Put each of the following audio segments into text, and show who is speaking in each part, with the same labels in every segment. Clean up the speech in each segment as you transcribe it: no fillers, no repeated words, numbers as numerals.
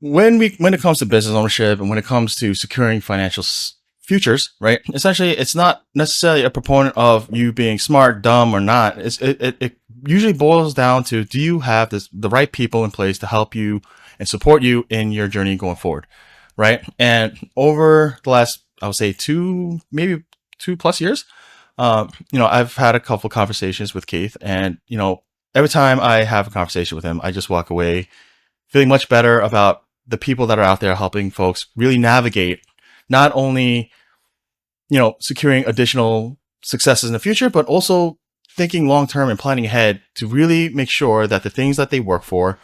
Speaker 1: when it comes to business ownership and when it comes to securing financial futures, right? Essentially, it's not necessarily a proponent of you being smart, dumb, or not. It usually boils down to, do you have the right people in place to help you and support you in your journey going forward, right? And over the last, I would say maybe 2+ years, I've had a couple conversations with Keith, and every time I have a conversation with him, I just walk away feeling much better about the people that are out there helping folks really navigate not only, securing additional successes in the future, but also thinking long term and planning ahead to really make sure that the things that they work for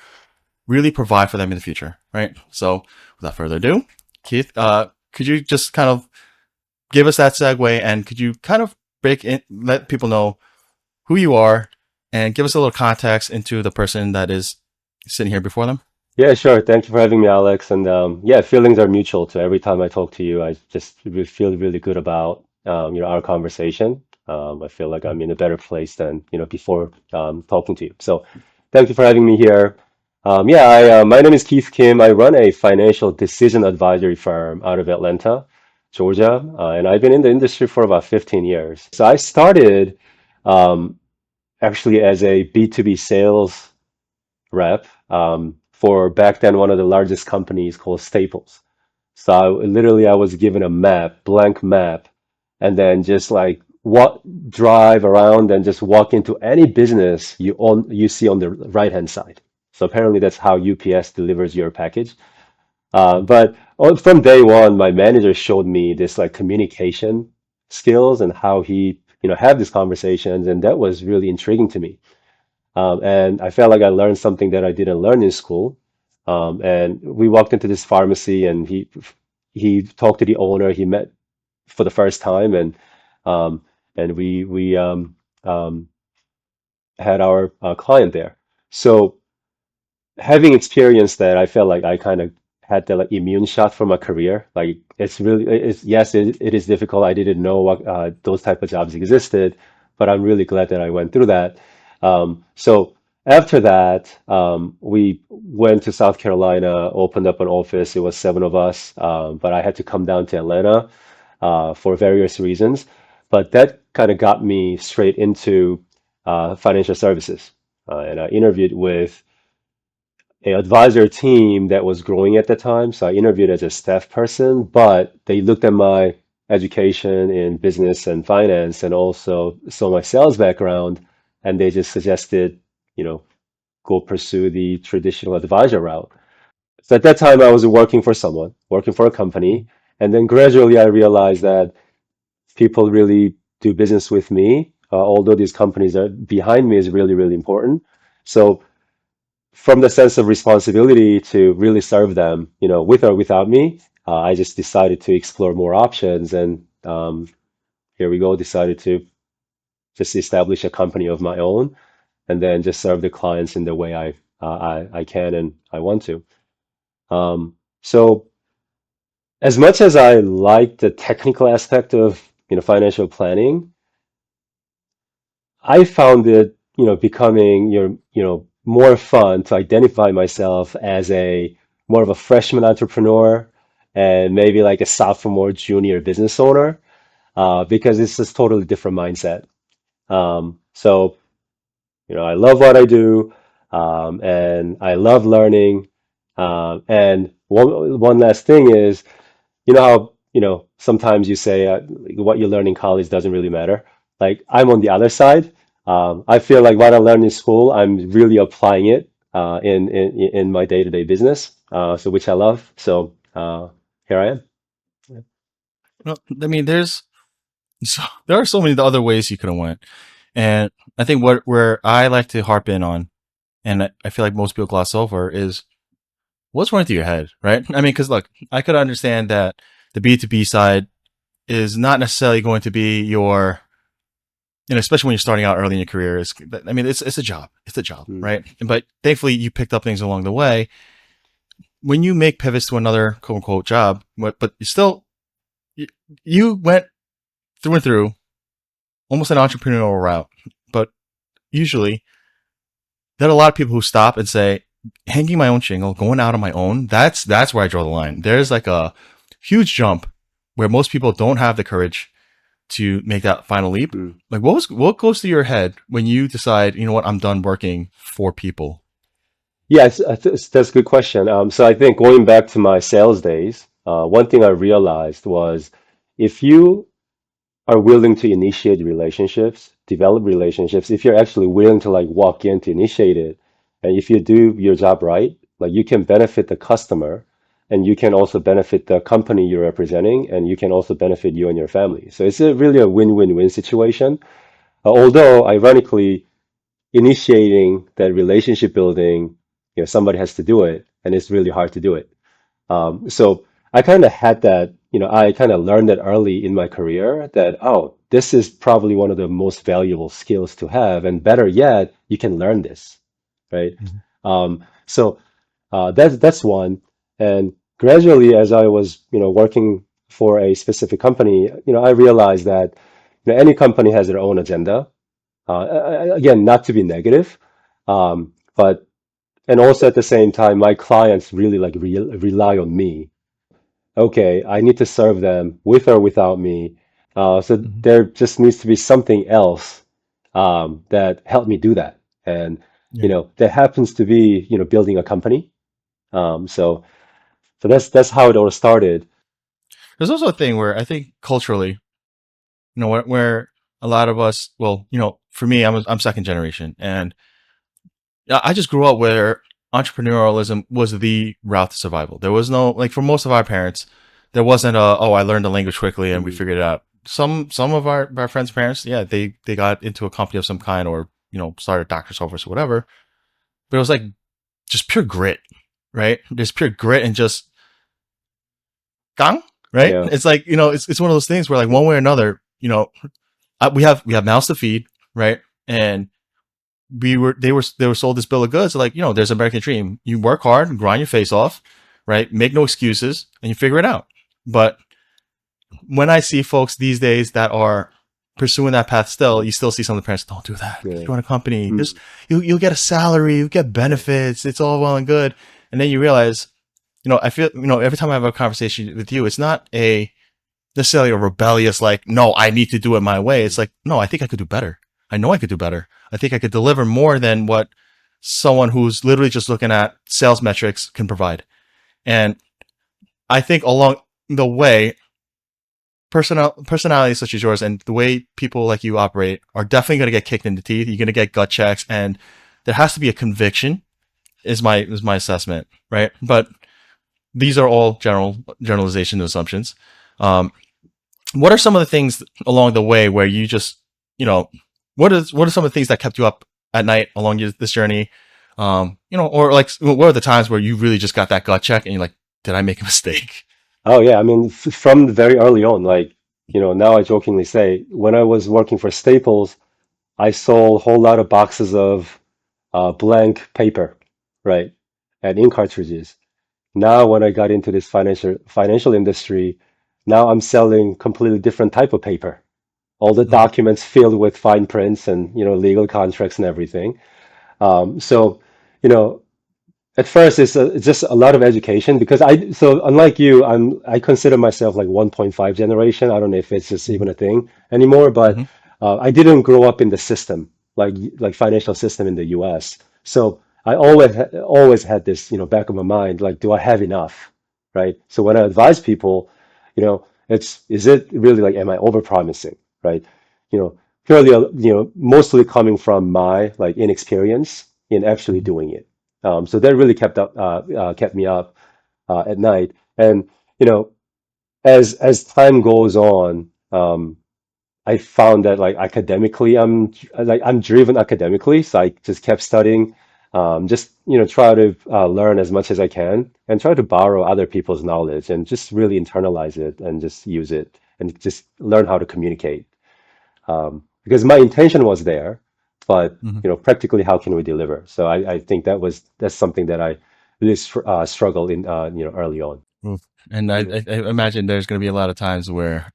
Speaker 1: really provide for them in the future, right? So, without further ado, Keith, could you just kind of give us that segue, and could you kind of let people know who you are and give us a little context into the person that is sitting here before them?
Speaker 2: Yeah, sure. Thank you for having me, Alex. And yeah, feelings are mutual. So every time I talk to you, I just feel really good about our conversation. I feel like I'm in a better place than before talking to you. So thank you for having me here. Yeah, my name is Keith Kim. I run a financial decision advisory firm out of Atlanta, Georgia, and I've been in the industry for about 15 years. So I started um, actually as a B2B sales rep for back then one of the largest companies called Staples. So literally I was given a map, blank map, and then just like what drive around and just walk into any business you see on the right hand side. So apparently that's how UPS delivers your package. But from day one, my manager showed me this like communication skills and how he had these conversations, and that was really intriguing to me. And I felt like I learned something that I didn't learn in school. And we walked into this pharmacy, and he talked to the owner. He met for the first time, um, and we um, had our client there. So having experienced that, I felt like I kind of had the like immune shot for my career. Like it's yes, it is difficult. I didn't know what those type of jobs existed, but I'm really glad that I went through that. So after that, we went to South Carolina, opened up an office. It was seven of us, but I had to come down to Atlanta for various reasons. But that kind of got me straight into financial services, and I interviewed with a advisor team that was growing at the time. So I interviewed as a staff person, but they looked at my education in business and finance and also saw my sales background, and they just suggested, you know, go pursue the traditional advisor route. So at that time, I was working for someone, working for a company, and then gradually I realized that people really do business with me, although these companies are behind me is really, really important. So from the sense of responsibility to really serve them, with or without me, I just decided to explore more options. And here we go, decided to just establish a company of my own and then just serve the clients in the way I can and I want to. So as much as I like the technical aspect of financial planning, I found it, becoming more fun to identify myself as a more of a freshman entrepreneur and maybe like a sophomore, junior business owner, because it's just totally different mindset. So, I love what I do, and I love learning. And one last thing is, how, sometimes you say what you learn in college doesn't really matter. Like I'm on the other side. I feel like what I learned in school, I'm really applying it in my day-to-day business, so which I love. So here I am.
Speaker 1: Well, I mean, there are so many other ways you could have went, and I think where I like to harp in on, and I feel like most people gloss over, is what's running through your head, right? I mean, because look, I could understand that the B2B side is not necessarily going to be your, especially when you're starting out early in your career. I mean, it's a job,
Speaker 2: Mm.
Speaker 1: right? But thankfully, you picked up things along the way. When you make pivots to another quote unquote job, but you still you, you went through and through almost an entrepreneurial route. But usually, there are a lot of people who stop and say, hanging my own shingle, going out on my own, that's where I draw the line. There's like a huge jump where most people don't have the courage to make that final leap.
Speaker 2: Mm.
Speaker 1: Like what goes through your head when you decide, you know what, I'm done working for people?
Speaker 2: Yes, that's a good question. So I think going back to my sales days, one thing I realized was if you are willing to initiate relationships, develop relationships, if you're actually willing to like walk in to initiate it, and if you do your job right, like you can benefit the customer and you can also benefit the company you're representing and you can also benefit you and your family. So it's really a win-win-win situation. Although ironically, initiating that relationship building, somebody has to do it and it's really hard to do it. So I kind of had that, I kind of learned that early in my career that, oh, this is probably one of the most valuable skills to have. And better yet, you can learn this, right?
Speaker 1: Mhm.
Speaker 2: That's one. And gradually, as I was, working for a specific company, I realized that, any company has their own agenda. Again, not to be negative, but and also at the same time, my clients really like rely on me. Okay, I need to serve them with or without me. So
Speaker 1: Mhm.
Speaker 2: there just needs to be something else that helped me do that. And
Speaker 1: Yeah.
Speaker 2: that happens to be building a company. So that's how it all started.
Speaker 1: There's also a thing where I think culturally, where a lot of us, well, for me, I'm second generation, and I just grew up where entrepreneurialism was the route to survival. There was no, like, for most of our parents, there wasn't a, oh, I learned the language quickly and we
Speaker 2: Mhm.
Speaker 1: figured it out. Some of our friends' parents, yeah, they got into a company of some kind, or started a doctor's office or whatever. But it was like just pure grit, right? Just pure grit and just gang, right?
Speaker 2: Yeah.
Speaker 1: It's like, it's one of those things where, like, one way or another, we have mouths to feed, right? And they were sold this bill of goods, like, there's an American dream. You work hard, grind your face off, right? Make no excuses, and you figure it out. But when I see folks these days that are pursuing that path, still, you still see some of the parents, don't do that.
Speaker 2: Yeah.
Speaker 1: Join a company. Just
Speaker 2: Mm.
Speaker 1: you'll get a salary, you get
Speaker 2: Yeah.
Speaker 1: benefits. It's all well and good, and then you realize, I feel, every time I have a conversation with you, it's not a necessarily a rebellious, like, no, I need to do it my way. It's like, no, I think I could do better. I know I could do better. I think I could deliver more than what someone who's literally just looking at sales metrics can provide. And I think along the way, personalities such as yours and the way people like you operate are definitely going to get kicked in the teeth. You're going to get gut checks, and there has to be a conviction. Is my assessment, right? But these are all generalization assumptions. Um, what are some of the things along the way where you just, you know, what are some of the things that kept you up at night along this journey? Or like, what are the times where you really just got that gut check and you're like, did I make a mistake?
Speaker 2: Oh yeah, I mean, from very early on, like, now I jokingly say, when I was working for Staples, I sold a whole lot of boxes of blank paper, right, and ink cartridges. Now, when I got into this financial industry, now I'm selling completely different type of paper. All the
Speaker 1: Mhm.
Speaker 2: documents filled with fine prints and legal contracts and everything. So, you know, at first, it's just a lot of education because so unlike you, I consider myself like 1.5 generation. I don't know if it's just
Speaker 1: Mhm.
Speaker 2: even a thing anymore, but
Speaker 1: Mhm.
Speaker 2: I didn't grow up in the system like financial system in the US. So I always had this back of my mind like, do I have enough, right? So when I advise people, it's is it really like, am I overpromising, right? You know, purely mostly coming from my like inexperience in actually
Speaker 1: Mhm.
Speaker 2: doing it. So that really kept me up at night. And you know, as time goes on, I found that like academically, I'm driven academically, so I just kept studying. Just try to learn as much as I can, and try to borrow other people's knowledge, and just really internalize it, and just use it, and just learn how to communicate. Because my intention was there, but
Speaker 1: Mhm.
Speaker 2: practically, how can we deliver? So I think that's something that I really struggled in early on.
Speaker 1: Oof. And I,
Speaker 2: Mhm.
Speaker 1: I, I imagine there's going to be a lot of times where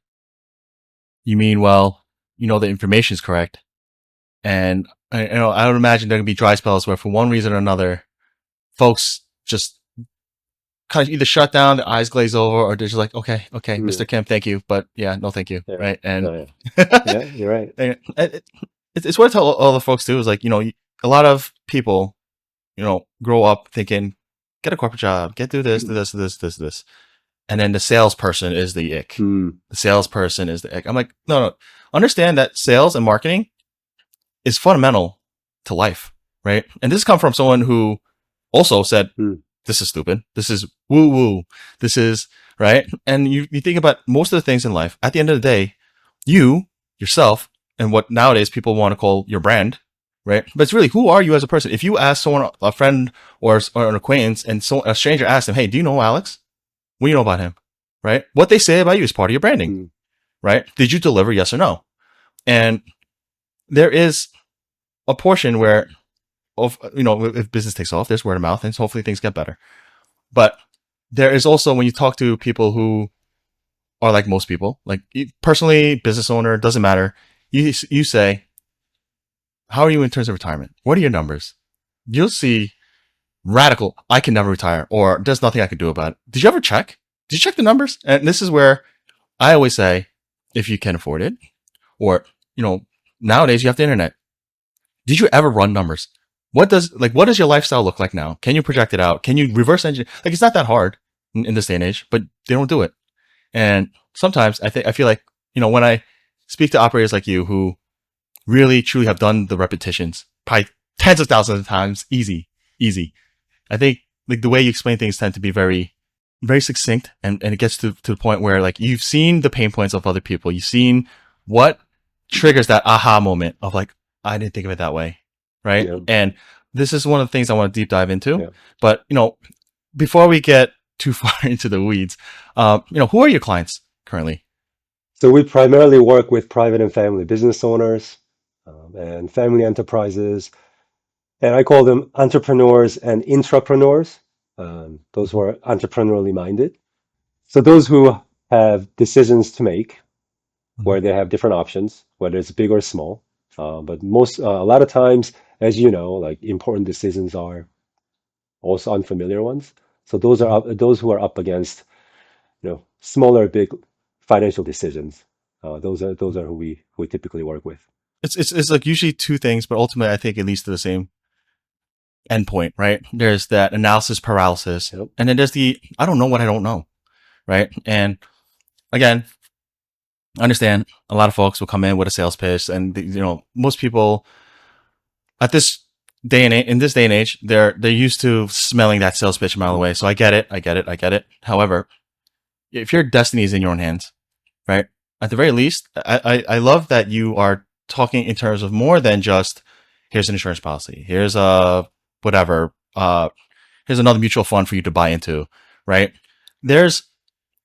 Speaker 1: you mean well, the information is correct, and I would imagine there can be dry spells where, for one reason or another, folks just kind of either shut down, their eyes glaze over, or they're just like, okay,
Speaker 2: Yeah.
Speaker 1: Mr. Kim, thank you, but yeah, no, thank you,
Speaker 2: Yeah.
Speaker 1: right? And
Speaker 2: Oh, yeah. Yeah. You're right.
Speaker 1: it's what I tell all the folks too is like, a lot of people, grow up thinking, get a corporate job, get do this, do this, do this, this, this, and then the salesperson is the ick.
Speaker 2: Mm.
Speaker 1: The salesperson is the ick. I'm like, no, no, understand that sales and marketing is fundamental to life, right? And this comes from someone who also said,
Speaker 2: Mm.
Speaker 1: this is stupid. This is woo woo. This is right. And you think about most of the things in life. At the end of the day, you yourself and what nowadays people want to call your brand, right? But it's really who are you as a person? If you ask someone, a friend or an acquaintance, and a stranger asks them, "Hey, do you know Alex? What do you know about him?" Right? What they say about you is part of your branding,
Speaker 2: Mm.
Speaker 1: right? Did you deliver? Yes or no? And there is a portion where, if business takes off, there's word of mouth, and so hopefully things get better. But there is also when you talk to people who are like most people, like personally, business owner, doesn't matter. You say, how are you in terms of retirement? What are your numbers? You'll see radical, I can never retire, or there's nothing I can do about it. Did you ever check? Did you check the numbers? And this is where I always say, if you can afford it, or, nowadays you have the internet. Did you ever run numbers? What does your lifestyle look like now? Can you project it out? Can you reverse engineer? Like, it's not that hard in this day and age, but they don't do it. And sometimes I feel like, when I speak to operators like you who really truly have done the repetitions, probably tens of thousands of times, easy. I think like the way you explain things tend to be very, very succinct, and it gets to the point where like you've seen the pain points of other people. You've seen what triggers that aha moment of like, I didn't think of it that way. Right.
Speaker 2: Yeah.
Speaker 1: And this is one of the things I want to deep dive into.
Speaker 2: Yeah.
Speaker 1: But, before we get too far into the weeds, who are your clients currently?
Speaker 2: So we primarily work with private and family business owners and family enterprises, and I call them entrepreneurs and intrapreneurs. Those who are entrepreneurially minded. So those who have decisions to make,
Speaker 1: Mhm.
Speaker 2: where they have different options, whether it's big or small. But a lot of times, as you know, like important decisions are also unfamiliar ones. So those who are up against, smaller, big financial decisions. Those are who we typically work with.
Speaker 1: It's like usually two things, but ultimately I think it leads to the same endpoint, right? There's that analysis paralysis,
Speaker 2: Yep.
Speaker 1: and then there's the I don't know what I don't know, right? And again, I understand a lot of folks will come in with a sales pitch, and most people at this in this day and age, they're used to smelling that sales pitch a mile away. So I get it. However, if your destiny is in your own hands, right? At the very least, I love that you are talking in terms of more than just here's an insurance policy, here's a whatever, here's another mutual fund for you to buy into, right? There's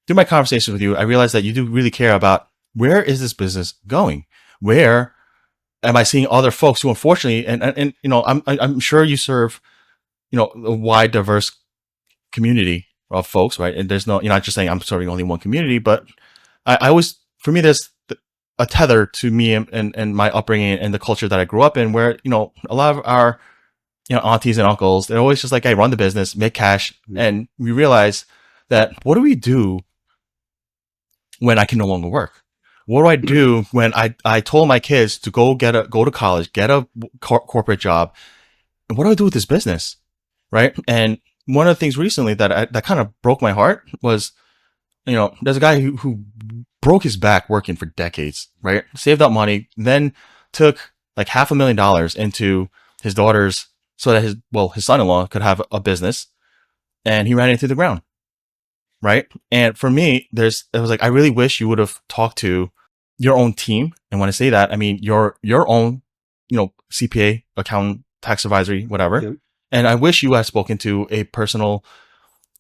Speaker 1: through my conversations with you, I realize that you do really care about where is this business going? Where am I seeing other folks who unfortunately, and I'm sure you serve, a wide, diverse community of folks, right? And there's no, you're not just saying I'm serving only one community, but I always, for me, there's a tether to me and my upbringing and the culture that I grew up in where, a lot of our, aunties and uncles, they're always just like, hey, run the business, make cash.
Speaker 2: Mm.
Speaker 1: And we realize that what do we do when I can no longer work? What do I do when I told my kids to go to college, get a corporate job? And what do I do with this business? Right. And one of the things recently that kind of broke my heart was, there's a guy who broke his back working for decades, right? Saved up money, then took like $500,000 into his daughter's so that his son-in-law could have a business, and he ran into the ground, right? And for me, it was like, I really wish you would have talked to your own team. And when I say that, I mean your own, CPA, accountant, tax advisory, whatever.
Speaker 2: Yep.
Speaker 1: And I wish you had spoken to a personal,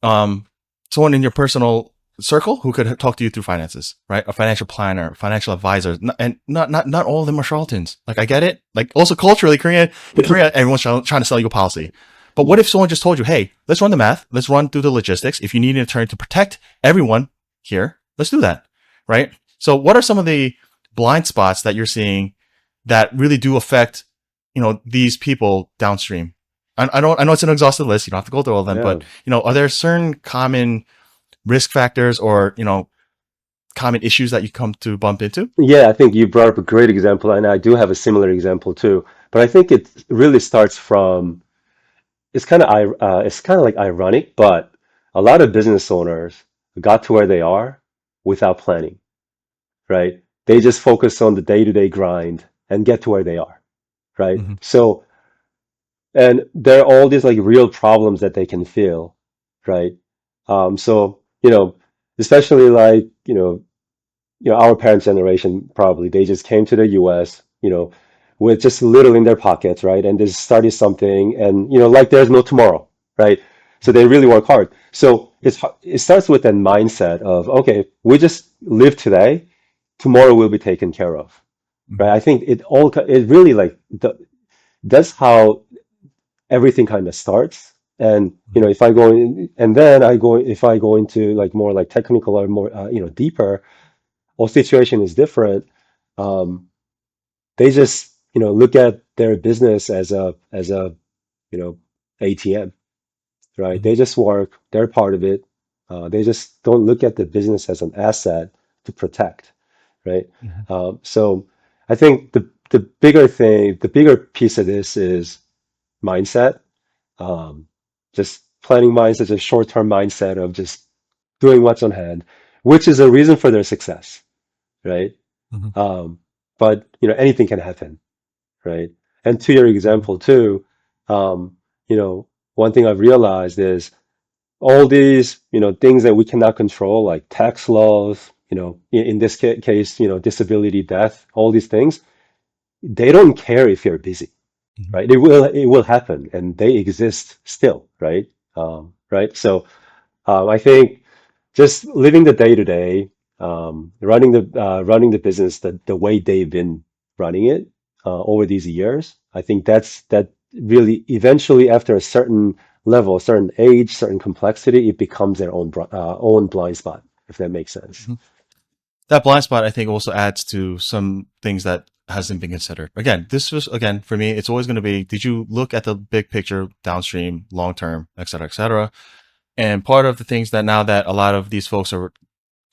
Speaker 1: someone in your personal circle who could talk to you through finances, right? A financial planner, financial advisor, and not all of them are charlatans. Like I get it. Like also culturally, in Korea, everyone's trying to sell you a policy. But what if someone just told you, hey, let's run the math, let's run through the logistics. If you need an attorney to protect everyone here, let's do that, right? So what are some of the blind spots that you're seeing that really do affect, these people downstream? I know it's an exhaustive list. You don't have to go through all of them,
Speaker 2: Yeah.
Speaker 1: but are there certain common risk factors or common issues that you come to bump into?
Speaker 2: Yeah, I think you brought up a great example, and I do have a similar example too. But I think it really starts from it's kind of like ironic, but a lot of business owners got to where they are without planning, right? They just focus on the day-to-day grind and get to where they are, right?
Speaker 1: Hmm.
Speaker 2: So, and there are all these like real problems that they can feel, right? So, especially like, our parents' generation probably they just came to the US, with just little in their pockets, right? And they started something, and like there's no tomorrow, right? So they really work hard. So it starts with that mindset of okay, we just live today, tomorrow will be taken care of, right?
Speaker 1: Hmm.
Speaker 2: I think it really like that's how everything kind of starts. And if I go in, and then if I go into like more like technical or more deeper, or situation is different. Um, they just look at their business as a you know ATM, right?
Speaker 1: Hmm.
Speaker 2: They just work, they're part of it. They just don't look at the business as an asset to protect, right?
Speaker 1: Hmm.
Speaker 2: So I think the bigger thing, the bigger piece of this is mindset. Um, just planning mindset, a short-term mindset of just doing what's on hand, which is a reason for their success, right?
Speaker 1: Hmm.
Speaker 2: Um, but anything can happen, right? And to your
Speaker 1: Hmm.
Speaker 2: example too, um, one thing I've realized is all these things that we cannot control, like tax laws, in this case, disability, death, all these things, they don't care if you're busy,
Speaker 1: Hmm.
Speaker 2: right? It will happen, and they exist still, right? Right. So I think just living the day to day, running the business the way they've been running it over these years. I think that really eventually after a certain level, a certain age, certain complexity, it becomes their own blind spot, if that makes sense.
Speaker 1: Hmm. That blind spot, I think, also adds to some things that hasn't been considered. Again, this was again for me. It's always going to be: did you look at the big picture, downstream, long term, et cetera, et cetera? And part of the things that now that a lot of these folks are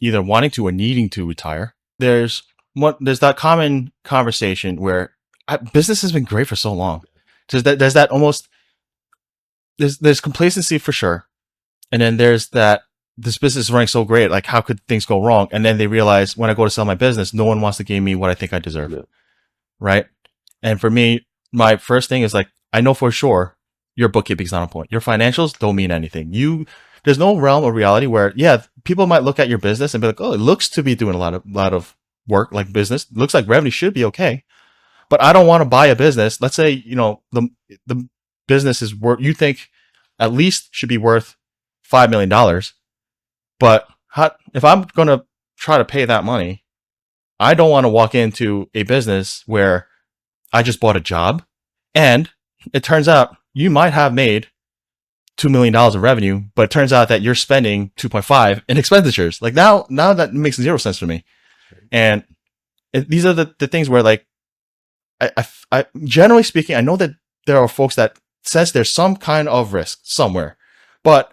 Speaker 1: either wanting to or needing to retire, there's that common conversation where business has been great for so long. There's that almost there's complacency for sure, and then there's that this business is running so great. Like, how could things go wrong? And then they realize when I go to sell my business, no one wants to give me what I think I deserve,
Speaker 2: Yeah.
Speaker 1: right? And for me, my first thing is like, I know for sure your bookkeeping's not on point. Your financials don't mean anything. There's no realm of reality where, yeah, people might look at your business and be like, oh, it looks to be doing a lot of work, like business. Looks like revenue should be okay. But I don't want to buy a business. Let's say, the business is worth, you think at least should be worth $5 million. But if I'm going to try to pay that money, I don't want to walk into a business where I just bought a job and it turns out you might have made $2 million of revenue, but it turns out that you're spending 2.5 in expenditures. Like now that makes zero sense to me. And these are the things where like, generally speaking, I know that there are folks that sense there's some kind of risk somewhere, but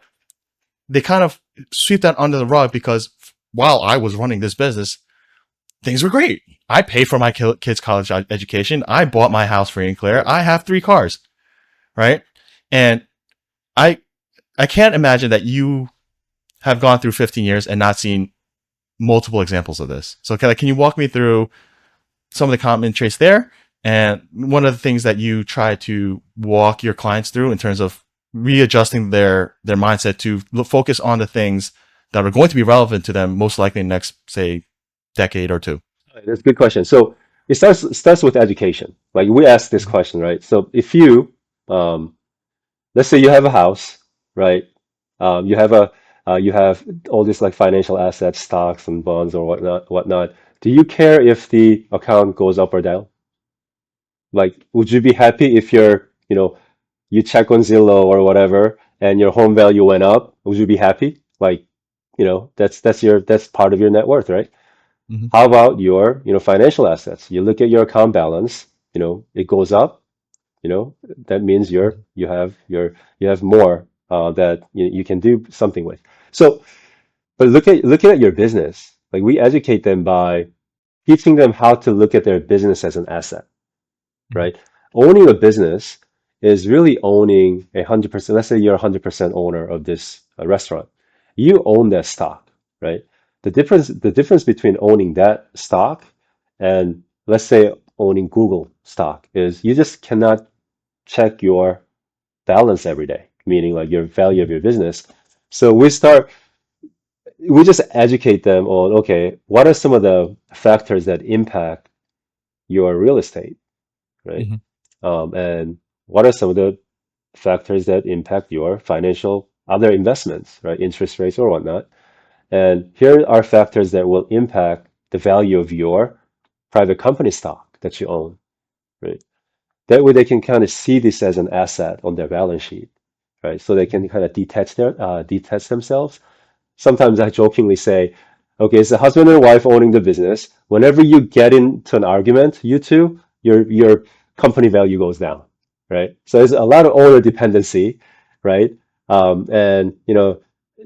Speaker 1: they kind of sweep that under the rug because while I was running this business, things were great. I paid for my kids' college education. I bought my house free and clear. I have 3 cars, right? And I I can't imagine that you have gone through 15 years and not seen multiple examples of this. So can you walk me through some of the common traits there? And one of the things that you try to walk your clients through in terms of readjusting their mindset to focus on the things that are going to be relevant to them most likely in the next, say, decade or two.
Speaker 2: That's a good question. So it starts with education. Like we asked this
Speaker 1: Mhm.
Speaker 2: question, right? So if you let's say you have a house, right? You have all these like financial assets, stocks and bonds or whatnot. Do you care if the account goes up or down? Like, would you be happy if you check on Zillow or whatever and your home value went up? Would you be happy? Like, that's part of your net worth, right?
Speaker 1: Mhm.
Speaker 2: How about your financial assets? You look at your account balance, it goes up, You know, that means you have more that you can do something with. So, but looking at your business, like we educate them by teaching them how to look at their business as an asset,
Speaker 1: Mhm.
Speaker 2: right? Owning a business is really owning 100%. Let's say you're 100% owner of this restaurant. You own that stock, right? The difference between owning that stock and let's say owning Google stock is you just cannot check your balance every day, meaning like your value of
Speaker 1: Mhm.
Speaker 2: your business. So we just educate them on, okay, what are some of the factors that impact your real estate, right?
Speaker 1: Mhm.
Speaker 2: And what are some of the factors that impact your financial other investments, right? Interest rates or whatnot. And here are factors that will impact the value of your private company stock that you own, right? That way they can kind of see this as an asset on their balance sheet, right? So they can kind of detach themselves. Sometimes I jokingly say, okay, it's a husband and wife owning the business. Whenever you get into an argument, you two, your company value goes down, right? So there's a lot of owner dependency, right? And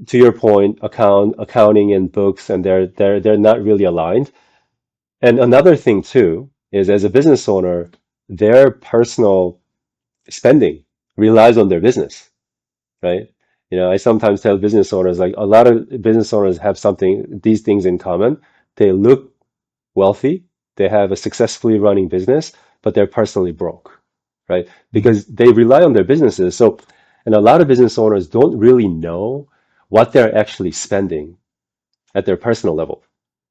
Speaker 2: to your point, accounting and books, and they're not really aligned. And another thing too is as a business owner, their personal spending relies on their business, right? I sometimes tell business owners, like a lot of business owners have these things in common. They look wealthy, they have a successfully running business, but they're personally broke, right?
Speaker 1: Mhm.
Speaker 2: Because they rely on their businesses. So, and a lot of business owners don't really know what they're actually spending at their personal level,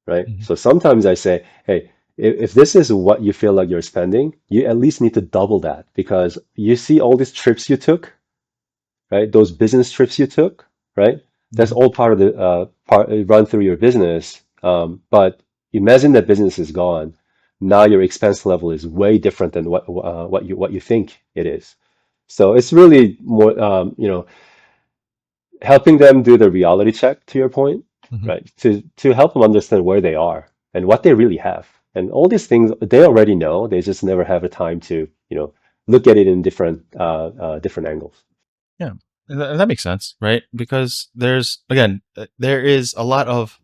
Speaker 2: right?
Speaker 1: Mhm.
Speaker 2: So sometimes I say, hey, if this is what you feel like you're spending, you at least need to double that because you see all these trips you took, right? Those business trips you took, right? That's
Speaker 1: Mhm.
Speaker 2: all part of the run through your business. But imagine that business is gone. Now your expense level is way different than what you think it is. So it's really more, helping them do the reality check to your point,
Speaker 1: Mhm.
Speaker 2: right? To help them understand where they are and what they really have. And all these things they already know. They just never have a time to, look at it in different angles.
Speaker 1: Yeah, and that makes sense, right? Because there's a lot of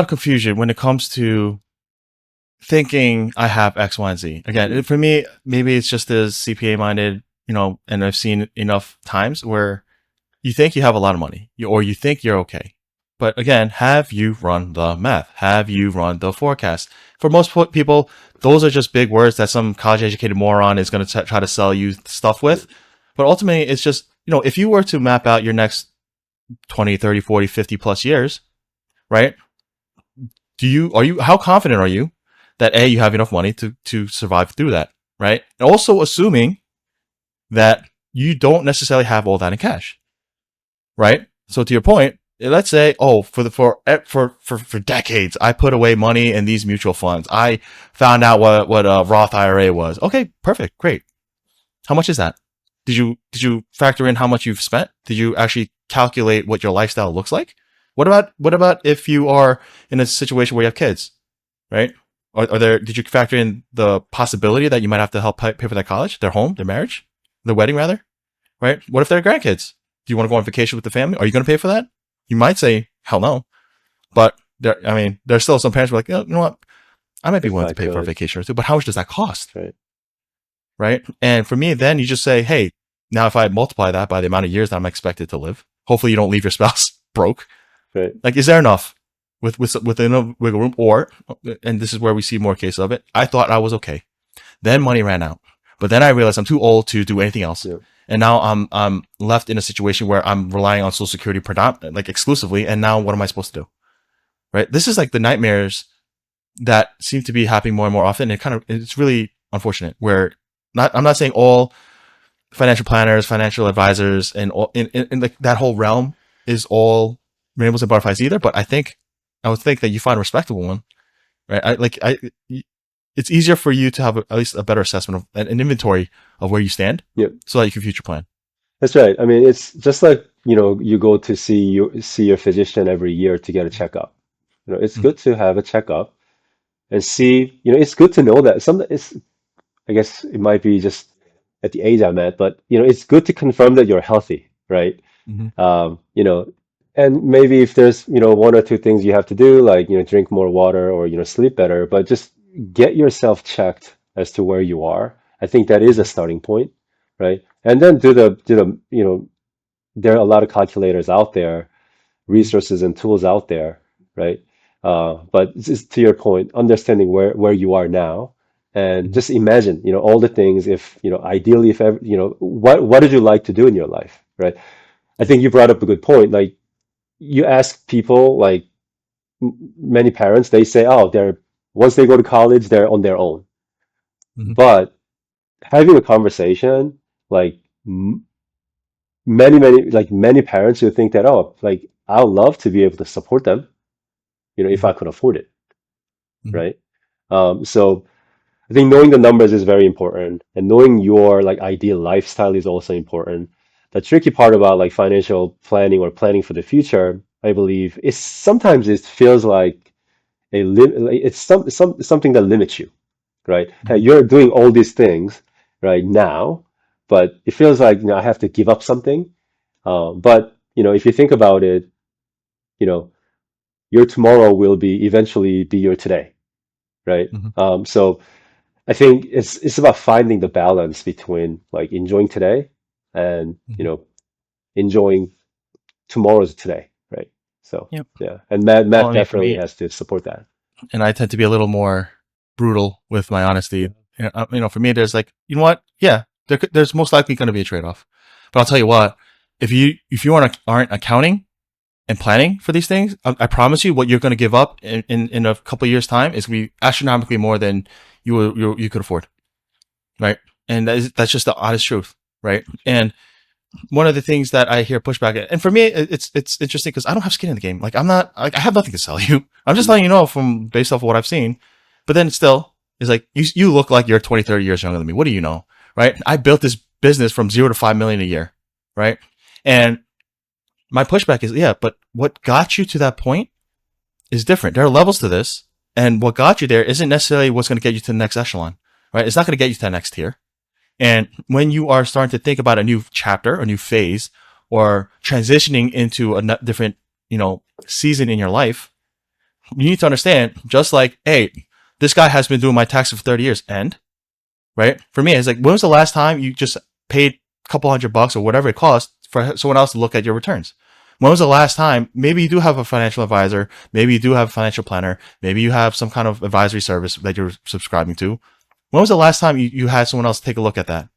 Speaker 1: confusion when it comes to thinking I have X, Y, and Z. Again,
Speaker 2: Mhm.
Speaker 1: for me, maybe it's just as CPA minded, and I've seen enough times where you think you have a lot of money, or you think you're okay. But again, have you run the math? Have you run the forecast? For most people, those are just big words that some college educated moron is going to try to sell you stuff
Speaker 2: Yeah.
Speaker 1: with. But ultimately, it's just, if you were to map out your next 20, 30, 40, 50 plus years, right? How confident are you that A, you have enough money to survive through that, right? And also assuming that you don't necessarily have all that in cash, right? So to your point, let's say, oh, for decades, I put away money in these mutual funds. I found out what a Roth IRA was. Okay, perfect, great. How much is that? Did you factor in how much you've spent? Did you actually calculate what your lifestyle looks like? What about if you are in a situation where you have kids, right? Are there did you factor in the possibility that you might have to help pay for their college, their home, their marriage, their wedding rather? Right? What if they're grandkids? Do you want to go on vacation with the family? Are you going to pay for that? You might say hell no, but there's still some parents who are like, you know what? I might be
Speaker 2: If
Speaker 1: willing
Speaker 2: I
Speaker 1: to pay for a
Speaker 2: could,
Speaker 1: vacation or two, but how much does that cost?
Speaker 2: right,
Speaker 1: Right? And for me, then you just say, hey, now if I multiply that by the amount of years that I'm expected to live, hopefully you don't leave your spouse broke.
Speaker 2: right,
Speaker 1: Like, is there enough within a wiggle room? Or, and this is where we see more cases of it. I thought I was okay. Then money ran out, but then I realized I'm too old to do anything else.
Speaker 2: yeah,
Speaker 1: And now I'm left in a situation where I'm relying on Social Security like exclusively. And now what am I supposed to do? Right? This is like the nightmares that seem to be happening more and more often. It's really unfortunate. Where not I'm not saying all financial planners, financial advisors, and all in like that whole realm is all rainbows and butterflies either. But I would think that you find a respectable one, right? It's easier for you to have at least a better assessment of an inventory of where you stand,
Speaker 2: yeah.
Speaker 1: so that you can future plan.
Speaker 2: That's right. I mean, it's just like, you go to see your physician every year to get a checkup. It's
Speaker 1: Mm-hmm.
Speaker 2: good to have a checkup and see, it's good to know that some it's I guess it might be just at the age I'm at, but it's good to confirm that you're healthy, right?
Speaker 1: Hmm.
Speaker 2: Um, you know, and maybe if there's, one or two things you have to do, like, drink more water or, sleep better, but just get yourself checked as to where you are. I think that is a starting point, right? And then there are a lot of calculators out there,
Speaker 1: Hmm.
Speaker 2: resources and tools out there, right? But just to your point, understanding where you are now, and
Speaker 1: Hmm.
Speaker 2: just imagine, all the things. If ideally, if ever, what did you like to do in your life, right? I
Speaker 1: Yeah.
Speaker 2: think you brought up a good point. Like you ask people, like many parents, they say, oh, they're once they go to college, they're on their own.
Speaker 1: Hmm.
Speaker 2: But having a conversation, like many parents who think that, oh, like I'd love to be able to support them, if
Speaker 1: Hmm.
Speaker 2: I could afford it,
Speaker 1: Hmm.
Speaker 2: right? So I think knowing the numbers is very important, and knowing your like ideal lifestyle is also important. The tricky part about like financial planning or planning for the future, I believe, is sometimes it feels like it's something that limits you, right? Hey,
Speaker 1: Hmm.
Speaker 2: you're doing all these things right now, but it feels like I have to give up something. But if you think about it, you know, your tomorrow will be eventually be your today, right?
Speaker 1: Hmm.
Speaker 2: So I think it's about finding the balance between like enjoying today and
Speaker 1: Hmm.
Speaker 2: enjoying tomorrow's today, right? So
Speaker 1: Yep.
Speaker 2: yeah, and Matt
Speaker 1: Well, I mean, for
Speaker 2: definitely
Speaker 1: me,
Speaker 2: has to support that.
Speaker 1: and I tend to be a little more brutal with my honesty. For me, there's like, you know what? Yeah, there's most likely going to be a trade off. But I'll tell you what, if you aren't accounting and planning for these things, I promise you, what you're going to give up in a couple of years' time is going to be astronomically more than you could afford, right? And that's just the honest truth, right? And one of the things that I hear pushback at, and for me, it's interesting because I don't have skin in the game. Like I'm not, like I have nothing to sell you. I'm just
Speaker 2: Mhm.
Speaker 1: letting you know from based off of what I've seen. But then still, it's like you look like you're 20, 30 years younger than me. What do you know, right? I built this business from 0 to 5 million a year, right? And my pushback is, yeah, but what got you to that point is different. There are levels to this, and what got you there isn't necessarily what's going to get you to the next echelon, right? It's not going to get you to the next tier. And when you are starting to think about a new chapter, a new phase, or transitioning into a different, season in your life, you need to understand, just like, hey, this guy has been doing my taxes for 30 years. And, right? For me, it's like, when was the last time you just paid a couple $100 or whatever it costs for someone else to look at your returns? When was the last time? Maybe you do have a financial advisor. Maybe you do have a financial planner. Maybe you have some kind of advisory service that you're subscribing to. When was the last time you had someone else take a look at that?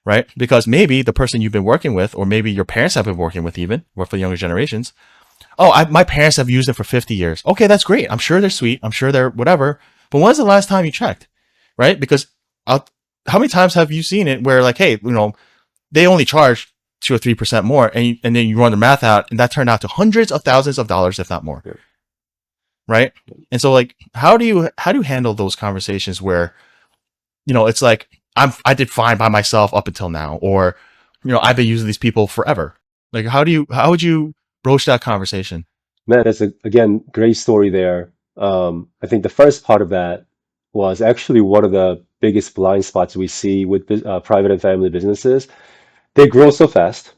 Speaker 1: Right? Because maybe the person you've been working with, or maybe your parents have been working with, even, or for the younger generations. Oh, my parents have used it for 50 years. Okay, that's great. I'm sure they're sweet. I'm sure they're whatever. But when's the last time you checked? Right? Because I'll, how many times have you seen it where, like, hey, they only charge 2 or 3% more, and then you run the math out, and that turned out to hundreds of thousands of dollars, if not more.
Speaker 2: Yeah.
Speaker 1: Right? And so, like, how do you handle those conversations where it's like I did fine by myself up until now, or I've been using these people forever. Like, how would you broach that conversation?
Speaker 2: Man, that's again great story there. I think the first part of that was actually one of the biggest blind spots we see with private and family businesses. They grow so fast,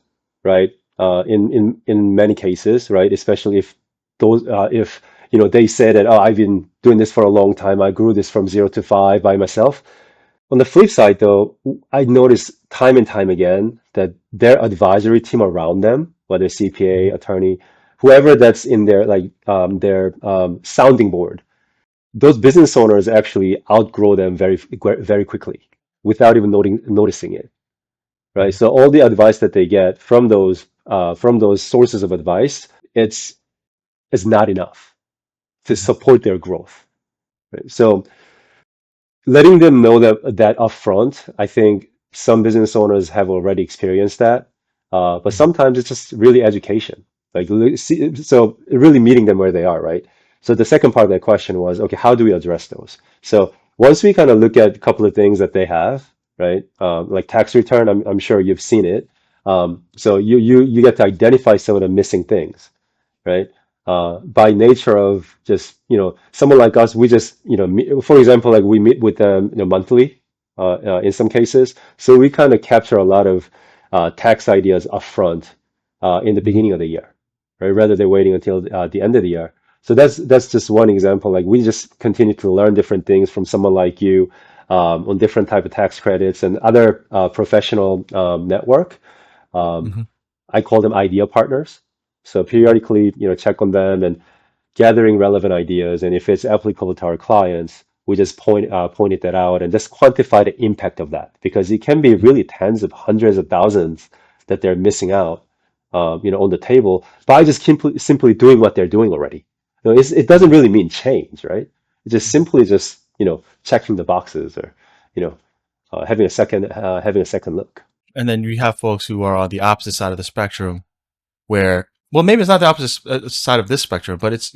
Speaker 2: right? In many cases, right? Especially if they say that, oh, I've been doing this for a long time. I grew this from 0 to 5 by myself. On the flip side, though, I noticed time and time again that their advisory team around them, whether CPA,
Speaker 1: Mhm.
Speaker 2: attorney, whoever that's in their sounding board, those business owners actually outgrow them very quickly without even noticing it, right?
Speaker 1: Mhm.
Speaker 2: So all the advice that they get from those sources of advice, it's not enough to
Speaker 1: Mhm.
Speaker 2: support their growth, right? So letting them know that upfront, I think some business owners have already experienced that. But
Speaker 1: Mhm.
Speaker 2: sometimes it's just really education. So really meeting them where they are, right? So the second part of that question was, okay, how do we address those? So once we kind of look at a couple of things that they have, right? Like tax return, I'm sure you've seen it. So you get to identify some of the missing things, right? By nature of just, someone like us, we just, for example, like we meet with them, monthly. in some cases. So we kind of capture a lot of tax ideas upfront in the
Speaker 1: Mhm.
Speaker 2: beginning of the year, right? Rather than waiting until the end of the year. So that's just one example. Like we just continue to learn different things from someone like you on different type of tax credits and other professional network. Um,
Speaker 1: Mhm.
Speaker 2: I call them idea partners. So periodically, check on them and gathering relevant ideas, and if it's applicable to our clients, we just pointed that out and just quantify the impact of that because it can be really tens of hundreds of thousands that they're missing out, on the table by just simply doing what they're doing already. It doesn't
Speaker 1: Mhm.
Speaker 2: really mean change, right? It's just
Speaker 1: Mhm.
Speaker 2: simply just checking the boxes or you know having a second look.
Speaker 1: And then you have folks who are on the opposite side of the spectrum where, well, maybe it's not the opposite side of this spectrum, but it's,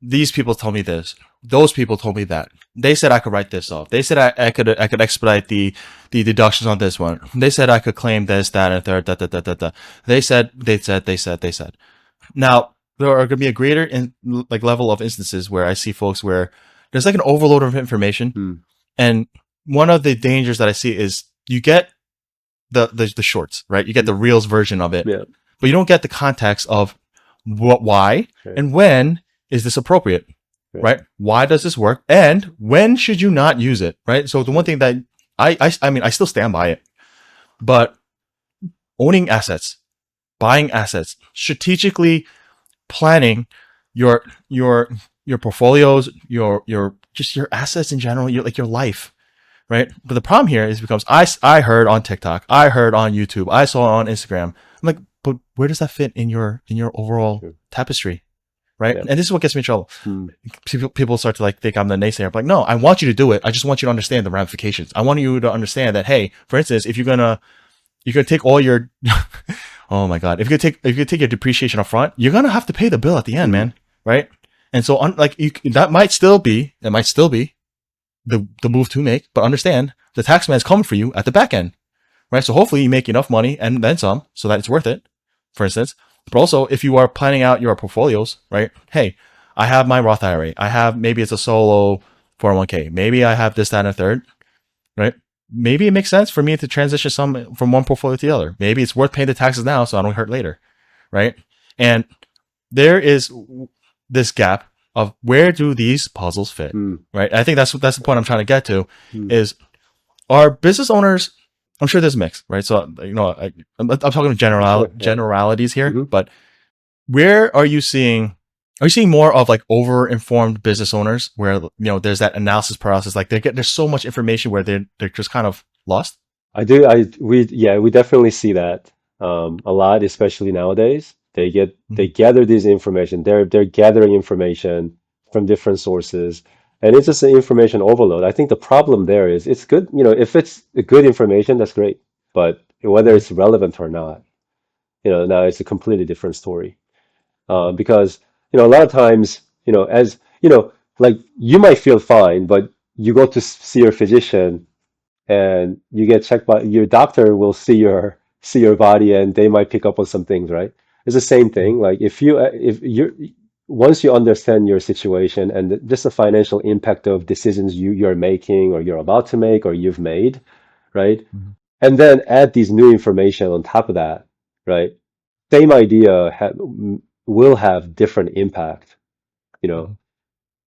Speaker 1: these people told me this. Those people told me that. They said I could write this off. They said I could expedite the deductions on this one. They said I could claim this, that, and third, da. They said. Now, there are going to be a greater like level of instances where I see folks where there's like an overload of information.
Speaker 2: Hmm.
Speaker 1: And one of the dangers that I see is you get the shorts, right? You get
Speaker 2: Hmm.
Speaker 1: the Reels version of it,
Speaker 2: Yeah.
Speaker 1: but you don't get the context of why,
Speaker 2: Right.
Speaker 1: and when is this appropriate,
Speaker 2: Right.
Speaker 1: right? Why does this work, and when should you not use it, right? So the one
Speaker 2: Right.
Speaker 1: thing that I mean, I still stand by it, but owning assets, buying assets, strategically planning your your your portfolios, your just your assets in general, your life, right? But the problem here is becomes I heard on TikTok, I heard on YouTube, I saw on Instagram. I'm like, but where does that fit in your overall
Speaker 2: True.
Speaker 1: tapestry, right?
Speaker 2: Yeah.
Speaker 1: And this is what gets me in trouble.
Speaker 2: Hmm.
Speaker 1: People start to like think I'm the naysayer. I'm like, no, I want you to do it. I just want you to understand the ramifications. I want you to understand that, hey, for instance, if you're gonna take all your oh my god, if you take your depreciation up front, you're gonna have to pay the bill at the end,
Speaker 2: Hmm.
Speaker 1: man, right? And so like that might still be the move to make, but understand the tax man's coming for you at the back end, right? So hopefully you make enough money and then some so that it's worth it, for instance. But also if you are planning out your portfolios, right? Hey, I have my Roth IRA. I have, maybe it's a solo 401k. Maybe I have this, that, and a third, right? Maybe it makes sense for me to transition some from one portfolio to the other. Maybe it's worth paying the taxes now so I don't hurt later, right? And there is this gap of where do these puzzles fit,
Speaker 2: Hmm.
Speaker 1: right? I think that's the point I'm trying to get to
Speaker 2: Hmm.
Speaker 1: is, are business owners, I'm sure there's a mix, right? So, I'm talking
Speaker 2: Sure. Yeah.
Speaker 1: generalities here,
Speaker 2: Hmm.
Speaker 1: but where are you seeing more of like over-informed business owners where, there's that analysis paralysis, like there's so much information where they're just kind of lost?
Speaker 2: I do. We definitely see that a lot, especially nowadays. They
Speaker 1: Mhm.
Speaker 2: gather this information. They're gathering information from different sources, and it's just an information overload. I think the problem there is it's good, if it's good information, that's great, but whether
Speaker 1: Mhm.
Speaker 2: it's relevant or not, now it's a completely different story. Because a lot of times, as like you might feel fine, but you go to see your physician and you get checked by your doctor will see your body and they might pick up on some things, right? It's the same
Speaker 1: Mhm.
Speaker 2: thing. Like if you're once you understand your situation and just the financial impact of decisions you're making or you're about to make or you've made, right?
Speaker 1: Mhm.
Speaker 2: And then add these new information on top of that, right? Same idea will have different impact, you know,
Speaker 1: Mhm.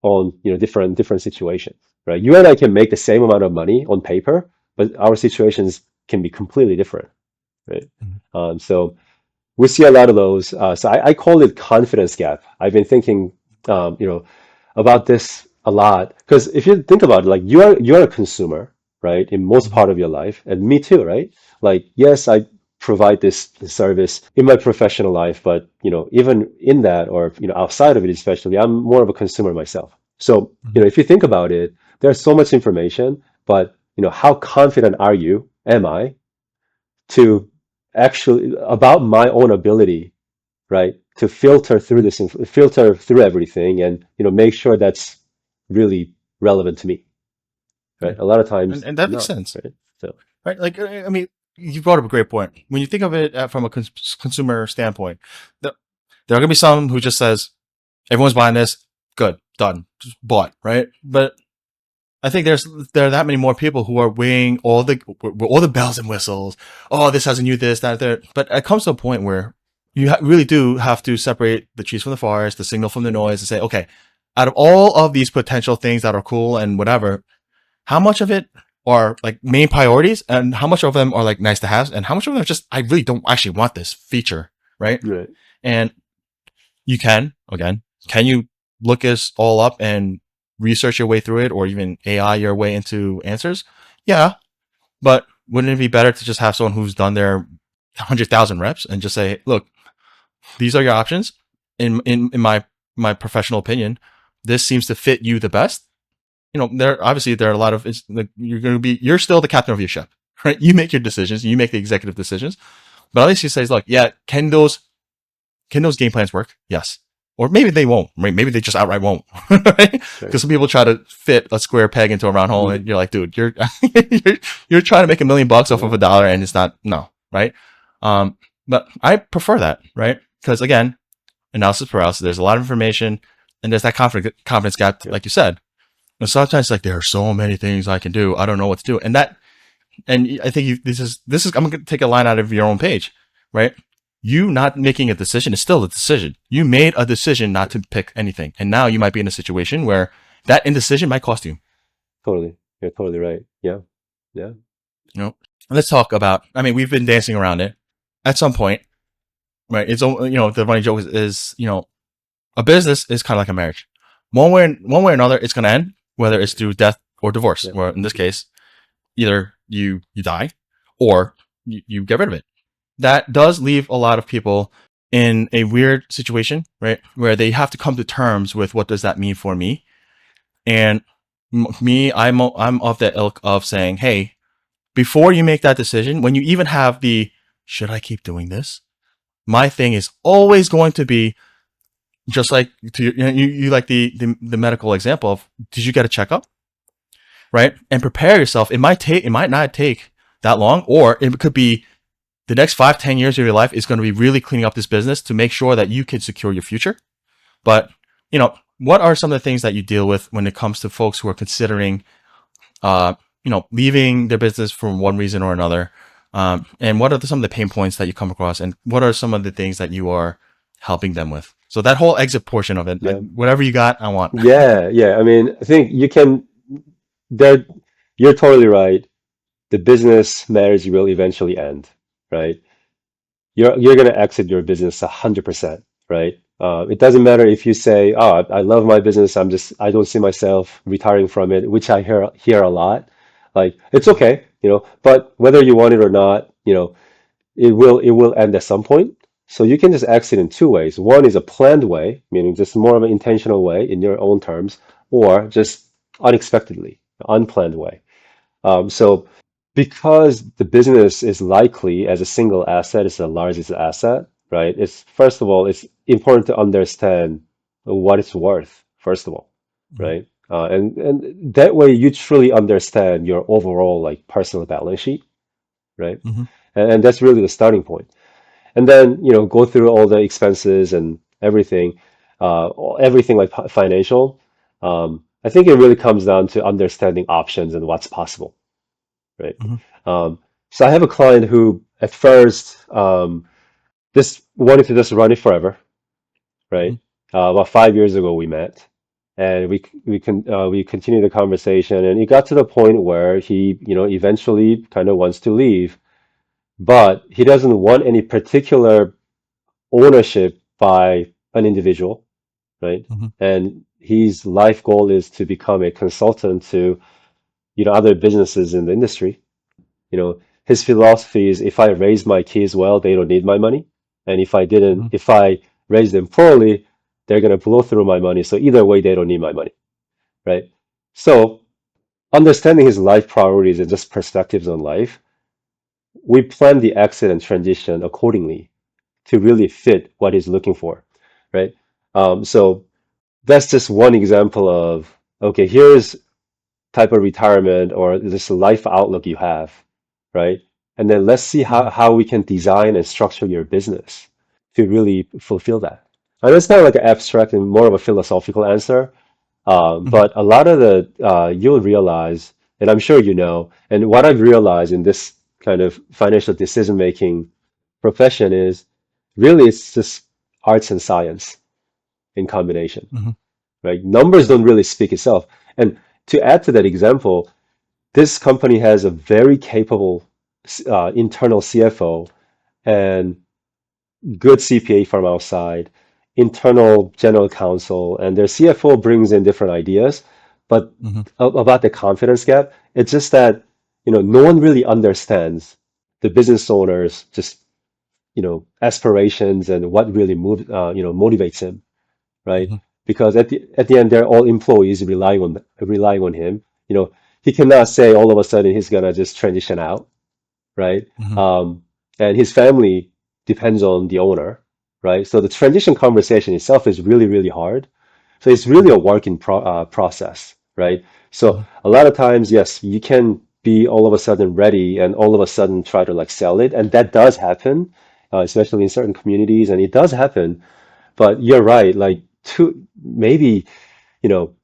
Speaker 2: on different situations, right? You and I can make the same amount of money on paper, but our situations can be completely different, right?
Speaker 1: Mhm.
Speaker 2: So we see a lot of those. So I call it confidence gap. I've been thinking, um, you know, about this a lot because if you think about it, like you're a consumer, right, in most
Speaker 1: Mhm.
Speaker 2: part of your life, and me too, right? Like, yes, I provide this service in my professional life, but even in that or outside of it, especially, I'm more of a consumer myself. So,
Speaker 1: Mhm.
Speaker 2: if you think about it, there's so much information, but how confident am I to actually about my own ability, right, to
Speaker 1: Mhm.
Speaker 2: filter through everything and make sure that's really relevant to me,
Speaker 1: Yeah.
Speaker 2: right? A lot of
Speaker 1: And
Speaker 2: times
Speaker 1: and that makes
Speaker 2: not,
Speaker 1: sense,
Speaker 2: right? So
Speaker 1: right? Like, I mean, you brought up a great point. When you think of it from a consumer standpoint, the, there are going to be some who just says, everyone's buying this, good, done, just bought, right? But I think there are that many more people who are weighing all the bells and whistles. Oh, this has a new this, that, there. But it comes to a point where you really do have to separate the trees from the forest, the signal from the noise, and say, okay, out of all of these potential things that are cool and whatever, how much of it are like main priorities, and how much of them are like nice to have, and how much of them are just I really don't actually want this feature, right?
Speaker 2: Right.
Speaker 1: And you can you look this all up and research your way through it, or even AI your way into answers? Yeah, but wouldn't it be better to just have someone who's done their 100,000 reps and just say, look, these are your options. In my professional opinion, this seems to fit you the best. There are a lot of like you're still the captain of your ship, right? You make your decisions, you make the executive decisions, but at least he says, look, yeah, can those game plans work? Yes. Or maybe they won't. Right? Maybe they just outright won't. Right?
Speaker 2: Right.
Speaker 1: Because some people try to fit a square peg into a round hole,
Speaker 2: Mm.
Speaker 1: and you're like, dude, you're trying to make $1 million off of
Speaker 2: Yeah.
Speaker 1: a dollar, and it's not no, right? But I prefer that, right? Because again, analysis paralysis. There's a lot of information, and there's that confidence gap,
Speaker 2: Yeah.
Speaker 1: like you said. And sometimes, like, there are so many things I can do. I don't know what to do, and I think this is. I'm going to take a line out of your own page, right? You not making a decision is still a decision. You made a decision not to pick anything, and now you might be in a situation where that indecision might cost you.
Speaker 2: Totally. You're totally right. Yeah. Yeah.
Speaker 1: You know, let's talk about. I mean, we've been dancing around it. At some point, right? The funny joke is a business is kind of like a marriage. One way or another, it's going to end, whether it's through death or divorce.
Speaker 2: Yeah.
Speaker 1: Or in this case, either you die or you get rid of it. That does leave a lot of people in a weird situation, right? Where they have to come to terms with what does that mean for me. And me, I'm of the ilk of saying, hey, before you make that decision, when you even have the should I keep doing this? My thing is always going to be just like you like the medical example of did you get a checkup, right? And prepare yourself. It might not take that long, or it could be the next 5-10 years of your life is going to be really cleaning up this business to make sure that you can secure your future. But what are some of the things that you deal with when it comes to folks who are considering, leaving their business for one reason or another? And what are some of the pain points that you come across, and what are some of the things that you are helping them with? So that whole exit portion of it,
Speaker 2: Yeah.
Speaker 1: whatever you got, I want.
Speaker 2: Yeah. Yeah. I mean, I think you can, there, you're totally right. The business marriage will eventually end, right? You're going to exit your business 100%, right? It doesn't matter if you say, "Oh, I love my business. I don't see myself retiring from it," which I hear a lot. Like, it's okay, but whether you want it or not, it will end at some point. So you can just exit in two ways. One is a planned way, meaning just more of an intentional way in your own terms, or just unexpectedly, unplanned way. So because the business is likely as a single asset, it's the largest asset, right? It's first of all, it's important to understand what it's worth, first of all,
Speaker 1: Mhm,
Speaker 2: right? And that way you truly understand your overall like personal balance sheet, right?
Speaker 1: mhm,
Speaker 2: And that's really the starting point. And then, go through all the expenses and everything, everything like financial. I think it really comes down to understanding options and what's possible, right?
Speaker 1: mhm,
Speaker 2: So I have a client who at first just wanted to just run it forever, right?
Speaker 1: mhm,
Speaker 2: About 5 years ago we met, and we continued the conversation, and it got to the point where he, eventually kind of wants to leave, but he doesn't want any particular ownership by an individual, right?
Speaker 1: mhm,
Speaker 2: And his life goal is to become a consultant to, other businesses in the industry. His philosophy is if I raise my kids well, they don't need my money. And
Speaker 1: mhm,
Speaker 2: if I raise them poorly, they're going to blow through my money. So either way, they don't need my money, right? So understanding his life priorities and just perspectives on life, we plan the exit and transition accordingly to really fit what he's looking for, right? So that's just one example of, okay, here's type of retirement or this life outlook you have, right? And then let's see how,
Speaker 1: mhm.
Speaker 2: how we can design and structure your business to really fulfill that. And it's kind of like an abstract and more of a philosophical answer,
Speaker 1: Mhm.
Speaker 2: But a lot of the you'll realize, and I'm sure you know, and what I've realized in this kind of financial decision making profession is really it's just arts and science in combination,
Speaker 1: Mhm.
Speaker 2: right? Numbers
Speaker 1: Yep.
Speaker 2: don't really speak itself. And to add to that example, this company has a very capable internal CFO and good CPA from outside, internal general counsel, and their CFO brings in different ideas. But
Speaker 1: Mhm.
Speaker 2: about the confidence gap, it's just that, no one really understands the business owners just, aspirations and what really motivates him, right?
Speaker 1: Mhm.
Speaker 2: Because at the end, they're all employees relying on him. You know, he cannot say all of a sudden he's gonna just transition out, right?
Speaker 1: Mhm.
Speaker 2: And his family depends on the owner, right? So the transition conversation itself is really, really hard. So it's really a
Speaker 1: Mhm.
Speaker 2: work in process, right? So
Speaker 1: Mhm.
Speaker 2: a lot of times, yes, you can be all of a sudden ready and all of a sudden try to like sell it, and that does happen, especially in certain communities, and it does happen. But you're right, like maybe, you know,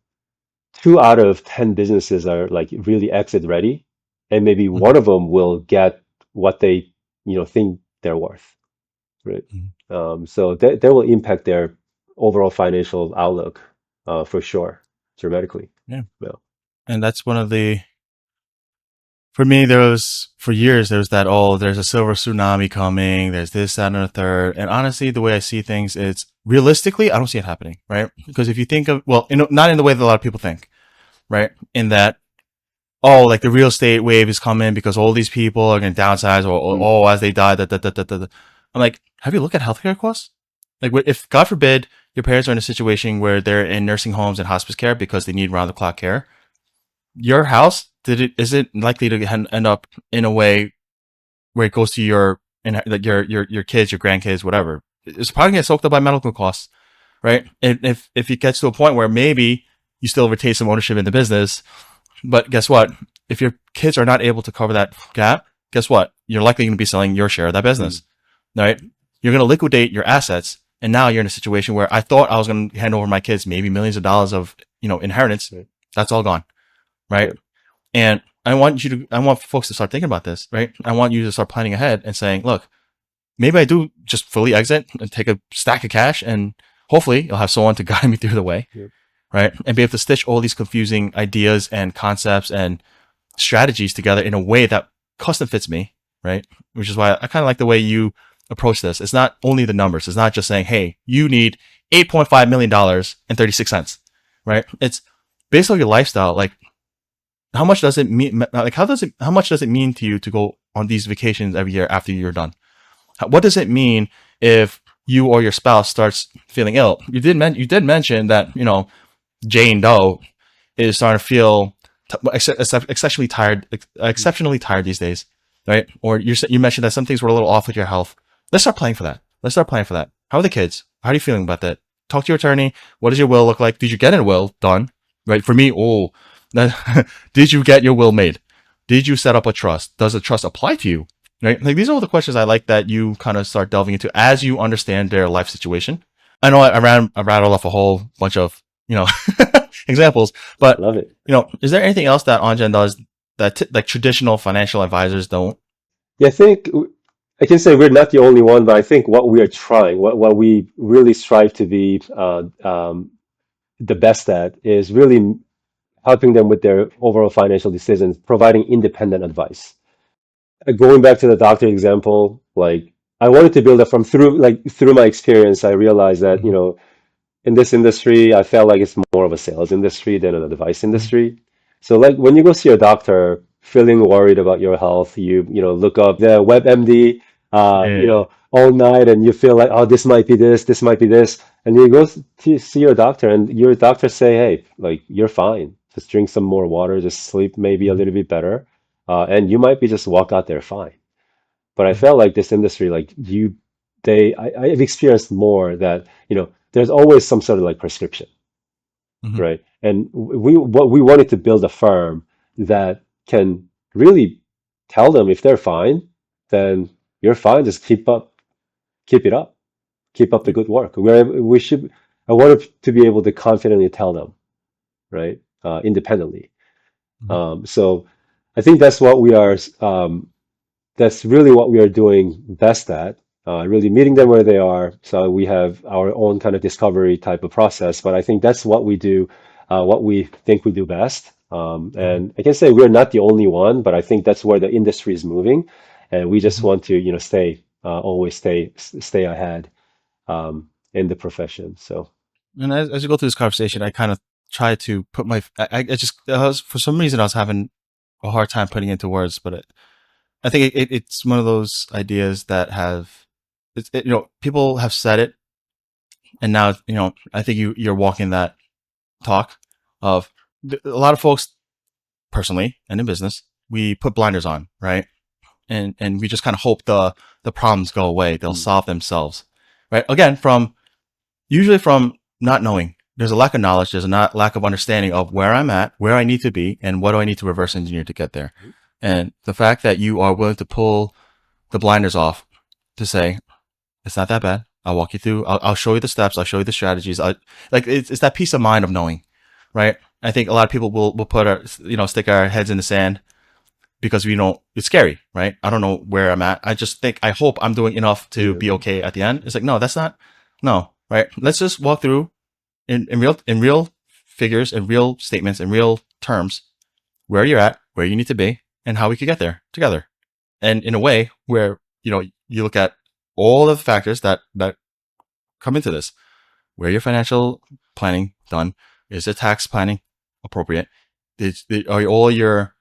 Speaker 2: 2 out of 10 businesses are like really exit ready, and maybe
Speaker 1: Mhm.
Speaker 2: one of them will get what they, think they're worth, right?
Speaker 1: Mhm.
Speaker 2: So that will impact their overall financial outlook, for sure, dramatically.
Speaker 1: Yeah.
Speaker 2: Yeah.
Speaker 1: And that's one of the for me, there was for years there was that there's a silver tsunami coming, there's this, that, and a third. And honestly, the way I see things is realistically, I don't see it happening, right? Because if you think of not in the way that a lot of people think, right? In that like the real estate wave is coming because all these people are going to downsize, or
Speaker 2: Mm,
Speaker 1: as they die, I'm like, have you looked at healthcare costs? Like, if God forbid your parents are in a situation where they're in nursing homes and hospice care because they need round the clock care, your house is it likely to end up in a way where it goes to like your kids, your grandkids, whatever. It's probably gonna get soaked up by medical costs, right? And if it gets to a point where maybe you still retain some ownership in the business, but guess what? If your kids are not able to cover that gap, guess what? You're likely going to be selling your share of that
Speaker 2: mm,
Speaker 1: business, right? You're going to liquidate your assets, and now you're in a situation where I thought I was going to hand over my kids maybe millions of dollars of inheritance.
Speaker 2: right,
Speaker 1: That's all gone, right?
Speaker 2: right,
Speaker 1: And I want folks to start thinking about this, right? I want you to start planning ahead and saying, look, maybe I do just fully exit and take a stack of cash, and hopefully you'll have someone to guide me through the way,
Speaker 2: yep,
Speaker 1: right? And be able to stitch all these confusing ideas and concepts and strategies together in a way that custom fits me, right? Which is why I kind of like the way you approach this. It's not only the numbers. It's not just saying, hey, you need $8.5 million and 36 cents, right? It's based on your lifestyle. Like, how much does it mean? Like, how much does it mean to you to go on these vacations every year after you're done? What does it mean if you or your spouse starts feeling ill? You did mention that, Jane Doe is starting to feel
Speaker 2: mm,
Speaker 1: exceptionally tired these days, right? Or you mentioned that some things were a little off with your health. Let's start planning for that. Let's start planning for that. How are the kids? How are you feeling about that? Talk to your attorney. What does your will look like? Did you get a will done? Right? For me, did you get your will made? Did you set up a trust? Does a trust apply to you? Right? Like, these are all the questions I like that you kind of start delving into as you understand their life situation. I know I rattled off a whole bunch of, examples,
Speaker 2: I
Speaker 1: but,
Speaker 2: love it.
Speaker 1: is there anything else that Anjan does that like traditional financial advisors don't?
Speaker 2: Yeah, I think I can say we're not the only one, but I think what we are trying, what we really strive to be the best at, is really helping them with their overall financial decisions, providing independent advice. Going back to the doctor example, like I wanted to build it from through my experience, I realized that,
Speaker 1: Mm-hmm.
Speaker 2: in this industry, I felt like it's more of a sales industry than a device
Speaker 1: Mm-hmm.
Speaker 2: industry. So like when you go see a doctor feeling worried about your health, you look up the WebMD,
Speaker 1: Yeah.
Speaker 2: all night, and you feel like, oh, this might be this. And you go to see your doctor, and your doctor say, hey, like you're fine. Just drink some more water, just sleep maybe a
Speaker 1: Mm-hmm.
Speaker 2: little bit better. And you might be just walk out there fine. But I
Speaker 1: Mm-hmm.
Speaker 2: felt like this industry, like I've experienced more that, there's always some sort of like prescription,
Speaker 1: Mm-hmm.
Speaker 2: right? And what we wanted to build a firm that can really tell them if they're fine, then you're fine. Just keep it up, keep up the
Speaker 1: Yep.
Speaker 2: good work. I wanted to be able to confidently tell them. right? Independently.
Speaker 1: Mhm.
Speaker 2: So I think that's really what we are doing best at, really meeting them where they are. So we have our own kind of discovery type of process, but I think that's what we do, what we think we do best.
Speaker 1: Mhm.
Speaker 2: And I can say we're not the only one, but I think that's where the industry is moving, and we just
Speaker 1: Mhm.
Speaker 2: want to, always stay ahead in the profession. So
Speaker 1: And as you go through this conversation, I kind of try to put I just, for some reason, I was having a hard time putting into words, but I think it's one of those ideas that people have said it, and now, I think you're walking that talk of a lot of folks personally and in business, we put blinders on, right? And we just kind of hope the problems go away. They'll
Speaker 2: mm,
Speaker 1: solve themselves, right? Again, usually from not knowing. There's a lack of knowledge. There's a not lack of understanding of where I'm at, where I need to be, and what do I need to reverse engineer to get there. And the fact that you are willing to pull the blinders off to say, it's not that bad. I'll walk you through. I'll show you the steps. I'll show you the strategies. It's that peace of mind of knowing, right? I think a lot of people will put stick our heads in the sand because it's scary, right? I don't know where I'm at. I hope I'm doing enough to
Speaker 2: yeah,
Speaker 1: be okay at the end. It's like, no, that's not, no, right? Let's just walk through in real figures and real statements and real terms where you're at, where you need to be, and how we could get there together. And in a way where, you look at all the factors that come into this. Where your financial planning done? Is the tax planning appropriate? Are all your,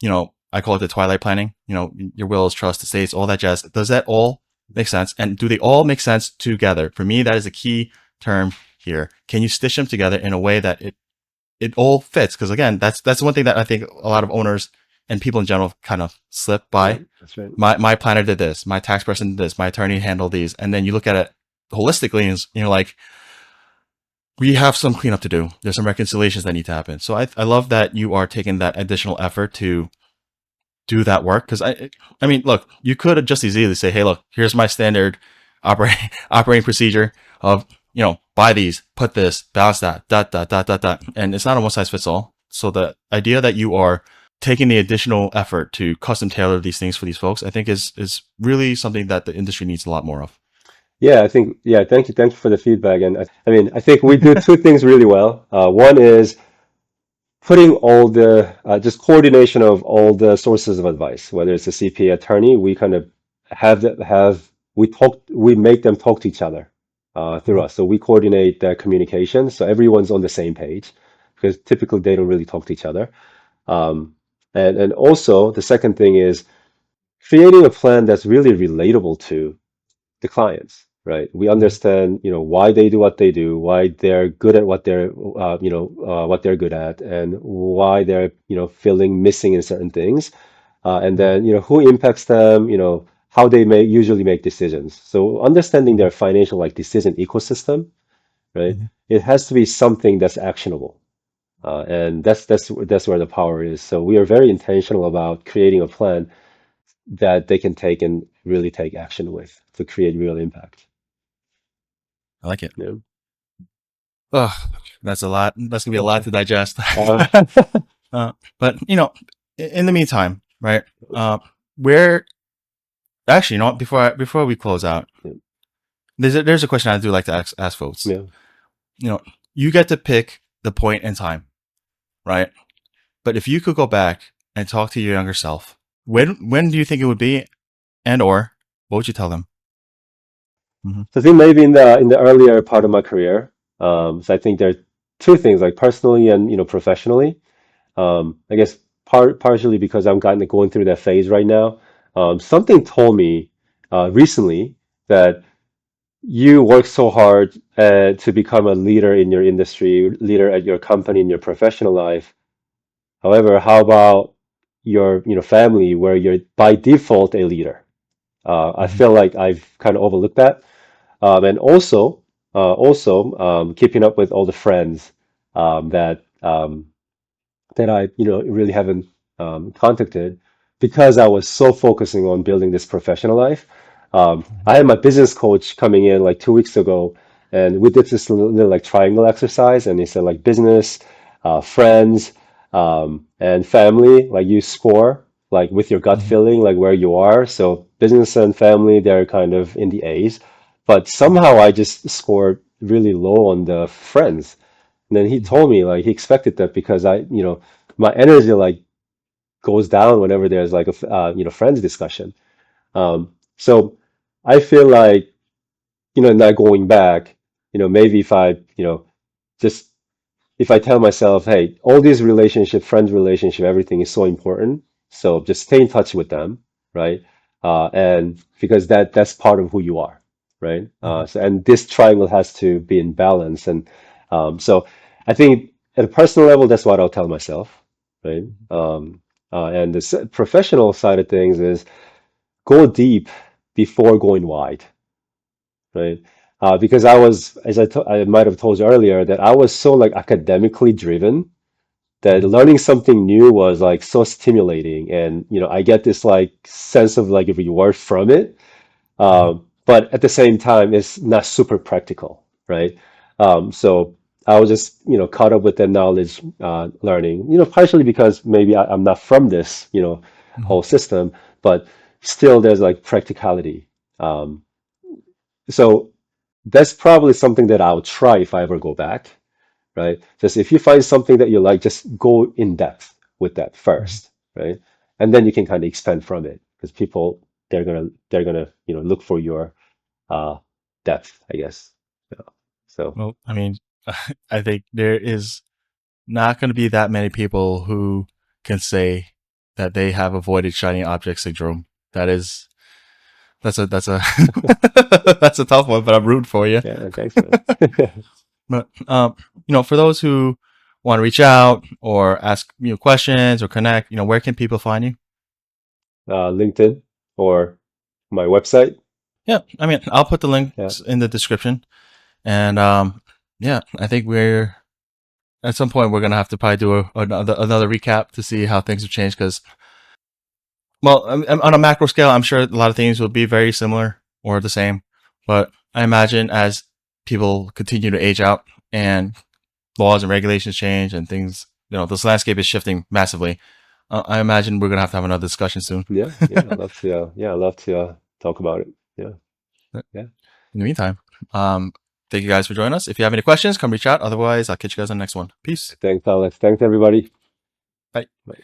Speaker 1: I call it the twilight planning, your wills, trust, estates, all that jazz. Does that all make sense? And do they all make sense together? For me, that is a key term here. Can you stitch them together in a way that it all fits? Because again, that's one thing that I think a lot of owners and people in general kind of slip by.
Speaker 2: right, that's right.
Speaker 1: My planner did this, my tax person did this, my attorney handled these, and then you look at it holistically and you're like, we have some cleanup to do. There's some reconciliations that need to happen. So I love that you are taking that additional effort to do that work. Because I mean, look, you could have just as easily say, hey, look, here's my standard operating procedure of, buy these, put this, balance that, dot, and it's not a one size fits all. So the idea that you are taking the additional effort to custom tailor these things for these folks, I think is really something that the industry needs a lot more of.
Speaker 2: Yeah, I think, yeah, thank you for the feedback. And I mean, I think we do two things really well. One is putting all the just coordination of all the sources of advice, whether it's a CPA attorney, we kind of we make them talk to each other through
Speaker 1: Mhm.
Speaker 2: us. So we coordinate their communication, so everyone's on the same page, because typically they don't really talk to each other. Um, and also the second thing is creating a plan that's really relatable to the clients, right? We
Speaker 1: Mhm.
Speaker 2: understand, why they do what they do, why they're good at what they're good at, and why they're, feeling missing in certain things. And
Speaker 1: Mhm.
Speaker 2: then, who impacts them, how they may usually make decisions. So understanding
Speaker 1: Mhm.
Speaker 2: their financial like decision ecosystem, right?
Speaker 1: Mhm.
Speaker 2: It has to be something that's actionable. And that's where the power is. So we are very intentional about creating a plan that they can take and really take action with to create real impact.
Speaker 1: I like it.
Speaker 2: Yeah.
Speaker 1: Ugh, that's a lot. That's gonna be a lot to digest.
Speaker 2: Uh,
Speaker 1: But in the meantime, right? Where actually, before we close out,
Speaker 2: yeah,
Speaker 1: there's a question I do like to ask folks.
Speaker 2: yeah.
Speaker 1: You know, you get to pick the point in time, right? But if you could go back and talk to your younger self, when do you think it would be, and or what would you tell them? Hmm.
Speaker 2: So I think maybe in the earlier part of my career, so I think there are two things, like personally and professionally. I guess partially because I'm kind of going through that phase right now. Something told me recently that you work so hard to become a leader in your industry, leader at your company in your professional life. However, how about your family where you're by default a leader? I
Speaker 1: Hmm.
Speaker 2: feel like I've kind of overlooked that. And also keeping up with all the friends that I really haven't contacted because I was so focusing on building this professional life. I had my business coach coming in like 2 weeks ago, and we did this little like triangle exercise, and he said like business, friends, and family, like you score like with your gut
Speaker 1: Mhm.
Speaker 2: feeling, like where you are. So business and family, they're kind of in the A's, but somehow I just scored really low on the friends. And then he
Speaker 1: Mhm.
Speaker 2: told me like he expected that because my energy like goes down whenever there's like a friends discussion. So I feel like, not going back, maybe if I, just if I tell myself, hey, all these relationship, friends relationship, everything is so important. So just stay in touch with them, right? And because that's part of who you are, right?
Speaker 1: Mhm.
Speaker 2: And this triangle has to be in balance. And so I think at a personal level, that's what I'll tell myself, right? And the professional side of things is go deep before going wide, right? Because I might have told you earlier, that I was so like academically driven that
Speaker 1: Mhm.
Speaker 2: learning something new was like so stimulating, and I get this like sense of like reward from it.
Speaker 1: Mhm.
Speaker 2: But at the same time, it's not super practical, right? So I was just caught up with the knowledge learning, partially because maybe I'm not from this
Speaker 1: Mhm.
Speaker 2: whole system, but still there's like practicality. So that's probably something that I'll try if I ever go back, right? Just if you find something that you like, just go in depth with that
Speaker 1: Mhm.
Speaker 2: first, right? And then you can kind of expand from it because people they're gonna look for your uh depth, I guess. Yeah. So
Speaker 1: Well, I mean, I think there is not going to be that many people who can say that they have avoided shiny object syndrome. That is, that's a that's a tough one, but I'm rooting for you.
Speaker 2: yeah, thanks, man.
Speaker 1: But for those who want to reach out or ask questions or connect, where can people find you?
Speaker 2: LinkedIn or my website.
Speaker 1: Yeah, I mean, I'll put the
Speaker 2: Yeah,
Speaker 1: links in the description, and yeah, I think we're at some point we're gonna have to probably do another recap to see how things have changed. Because, well, on a macro scale, I'm sure a lot of things will be very similar or the same, but I imagine as people continue to age out and laws and regulations change and things, this landscape is shifting massively. I imagine we're gonna have to have another discussion soon.
Speaker 2: yeah. I'd love to. I'd love to talk about it. Yeah,
Speaker 1: In
Speaker 2: yeah.
Speaker 1: the meantime, thank you guys for joining us. If you have any questions, come reach out. Otherwise, I'll catch you guys on the next one. Peace.
Speaker 2: Thanks, Alex. Thanks, everybody.
Speaker 1: Bye.
Speaker 2: Bye.